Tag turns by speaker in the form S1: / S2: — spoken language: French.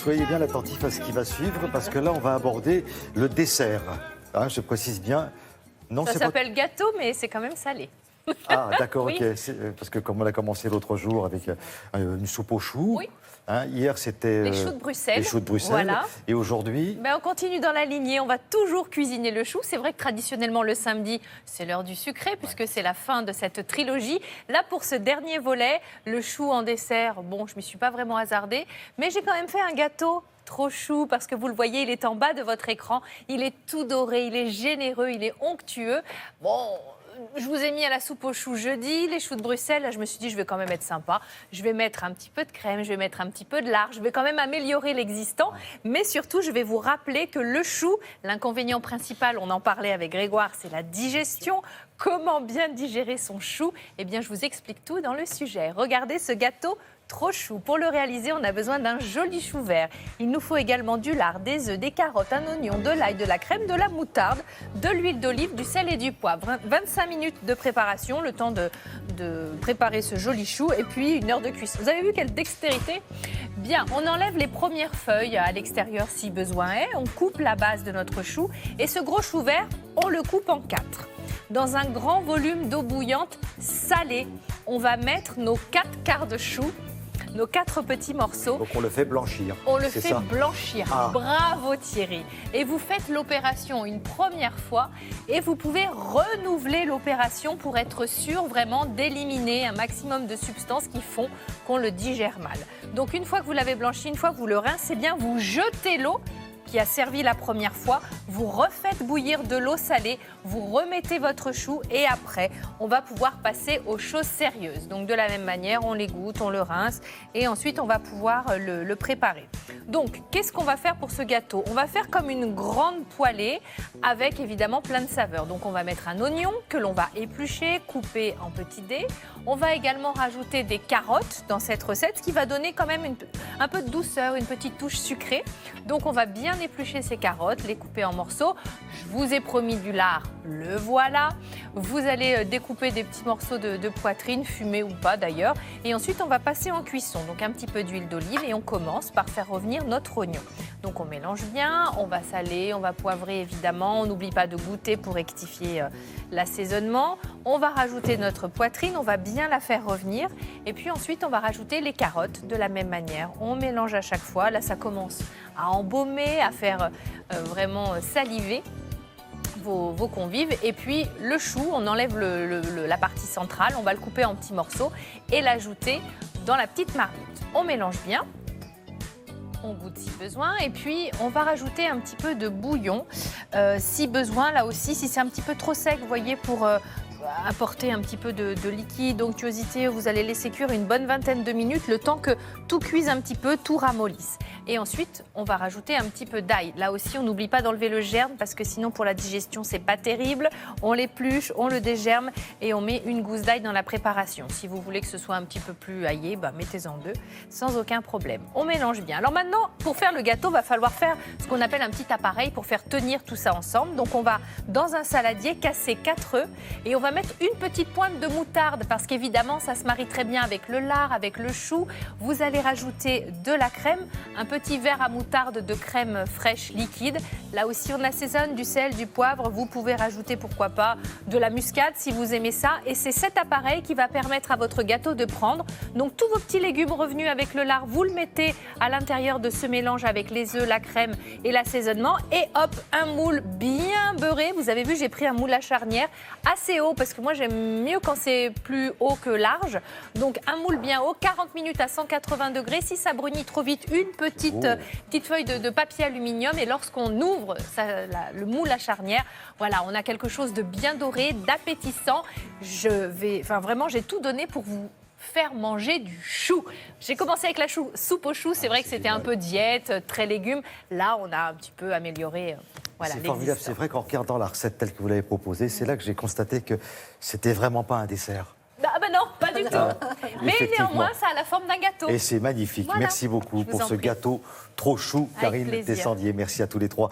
S1: soyez bien attentifs à ce qui va suivre, parce que là, on va aborder le dessert. Hein, je précise bien. Non,
S2: Ça
S1: c'est pas...
S2: s'appelle gâteau, mais c'est quand même salé.
S1: Ah, d'accord,
S2: Oui.
S1: ok. Parce que comme on a commencé l'autre jour avec une soupe aux choux,
S2: Oui.
S1: hein, hier c'était...
S2: Les choux de Bruxelles.
S1: Les choux de Bruxelles.
S2: Voilà.
S1: Et aujourd'hui...
S2: Ben, on continue dans la lignée, on va toujours cuisiner le chou. C'est vrai que traditionnellement le samedi, c'est l'heure du sucré puisque c'est la fin de cette trilogie. Là, pour ce dernier volet, le chou en dessert, bon, je ne m'y suis pas vraiment hasardée, mais j'ai quand même fait un gâteau trop chou parce que vous le voyez, il est en bas de votre écran. Il est tout doré, il est généreux, il est onctueux. Bon... Je vous ai mis à la soupe aux choux jeudi, les choux de Bruxelles. Là, je me suis dit, je vais quand même être sympa. Je vais mettre un petit peu de crème, je vais mettre un petit peu de lard. Je vais quand même améliorer l'existant. Mais surtout, je vais vous rappeler que le chou, l'inconvénient principal, on en parlait avec Grégoire, c'est la digestion. Comment bien digérer son chou? Eh bien, je vous explique tout dans le sujet. Regardez ce gâteau trop chou. Pour le réaliser, on a besoin d'un joli chou vert. Il nous faut également du lard, des œufs, des carottes, un oignon, de l'ail, de la crème, de la moutarde, de l'huile d'olive, du sel et du poivre. 25 minutes de préparation, le temps de préparer ce joli chou et puis 1 heure de cuisson. Vous avez vu quelle dextérité? Bien, on enlève les premières feuilles à l'extérieur si besoin est. On coupe la base de notre chou et ce gros chou vert, on le coupe en 4. Dans un grand volume d'eau bouillante salée, on va mettre nos 4 quarts de chou, nos 4 petits morceaux.
S1: Donc on le fait blanchir.
S2: On le
S1: c'est
S2: fait
S1: ça
S2: blanchir.
S1: Ah.
S2: Bravo Thierry. Et vous faites l'opération une première fois et vous pouvez renouveler l'opération pour être sûr vraiment d'éliminer un maximum de substances qui font qu'on le digère mal. Donc une fois que vous l'avez blanchi, une fois que vous le rincez bien, vous jetez l'eau qui a servi la première fois, vous refaites bouillir de l'eau salée, vous remettez votre chou et après, on va pouvoir passer aux choses sérieuses. Donc de la même manière, on l'égoutte, on le rince et ensuite on va pouvoir le préparer. Donc, qu'est-ce qu'on va faire pour ce gâteau? On va faire comme une grande poêlée avec évidemment plein de saveurs. Donc on va mettre un oignon que l'on va éplucher, couper en petits dés. On va également rajouter des carottes dans cette recette, ce qui va donner quand même un peu de douceur, une petite touche sucrée. Donc on va bien éplucher ces carottes, les couper en morceaux. Je vous ai promis du lard, le voilà. Vous allez découper des petits morceaux de poitrine, fumés ou pas d'ailleurs. Et ensuite on va passer en cuisson. Donc un petit peu d'huile d'olive et on commence par faire revenir notre oignon. Donc on mélange bien, on va saler, on va poivrer évidemment. On n'oublie pas de goûter pour rectifier l'assaisonnement. On va rajouter notre poitrine, on va bien la faire revenir. Et puis ensuite on va rajouter les carottes de la même manière. On mélange à chaque fois. Là ça commence à embaumer, à faire vraiment saliver vos convives. Et puis le chou, on enlève la partie centrale, on va le couper en petits morceaux et l'ajouter dans la petite marmite. On mélange bien. On goûte si besoin et puis on va rajouter un petit peu de bouillon si besoin. Là aussi, si c'est un petit peu trop sec, vous voyez, pour apporter un petit peu de liquide, d'onctuosité, vous allez laisser cuire une bonne vingtaine de minutes, le temps que tout cuise un petit peu, tout ramollisse. Et ensuite, on va rajouter un petit peu d'ail. Là aussi, on n'oublie pas d'enlever le germe parce que sinon, pour la digestion, c'est pas terrible. On l'épluche, on le dégerme et on met une gousse d'ail dans la préparation. Si vous voulez que ce soit un petit peu plus aillé, mettez-en 2, sans aucun problème. On mélange bien. Alors maintenant, pour faire le gâteau, va falloir faire ce qu'on appelle un petit appareil pour faire tenir tout ça ensemble. Donc on va, dans un saladier, casser 4 œufs et on va mettre une petite pointe de moutarde parce qu'évidemment, ça se marie très bien avec le lard, avec le chou. Vous allez rajouter de la crème, un petit verre à moutarde de crème fraîche liquide. Là aussi, on assaisonne du sel, du poivre. Vous pouvez rajouter, pourquoi pas, de la muscade si vous aimez ça. Et c'est cet appareil qui va permettre à votre gâteau de prendre. Donc, tous vos petits légumes revenus avec le lard, vous le mettez à l'intérieur de ce mélange avec les œufs, la crème et l'assaisonnement. Et hop, un moule bien beurré. Vous avez vu, j'ai pris un moule à charnière assez haut parce que moi, j'aime mieux quand c'est plus haut que large. Donc, un moule bien haut, 40 minutes à 180 degrés. Si ça brunit trop vite, une petite feuille de papier aluminium. Et lorsqu'on ouvre le moule à charnière, voilà, on a quelque chose de bien doré, d'appétissant. Vraiment, j'ai tout donné pour vous faire manger du chou. J'ai commencé avec la soupe au chou. C'est vrai que c'était un peu diète, très légumes. Là, on a un petit peu amélioré. Voilà,
S1: c'est formidable. C'est vrai qu'en regardant la recette telle que vous l'avez proposée, c'est là que j'ai constaté que c'était vraiment pas un dessert.
S2: Ah ben non, pas du tout. Mais néanmoins, ça a la forme d'un gâteau.
S1: Et c'est magnifique.
S2: Voilà.
S1: Merci beaucoup pour ce
S2: prie.
S1: gâteau trop chou, Karine
S2: plaisir.
S1: Tessandier. Merci à tous les trois.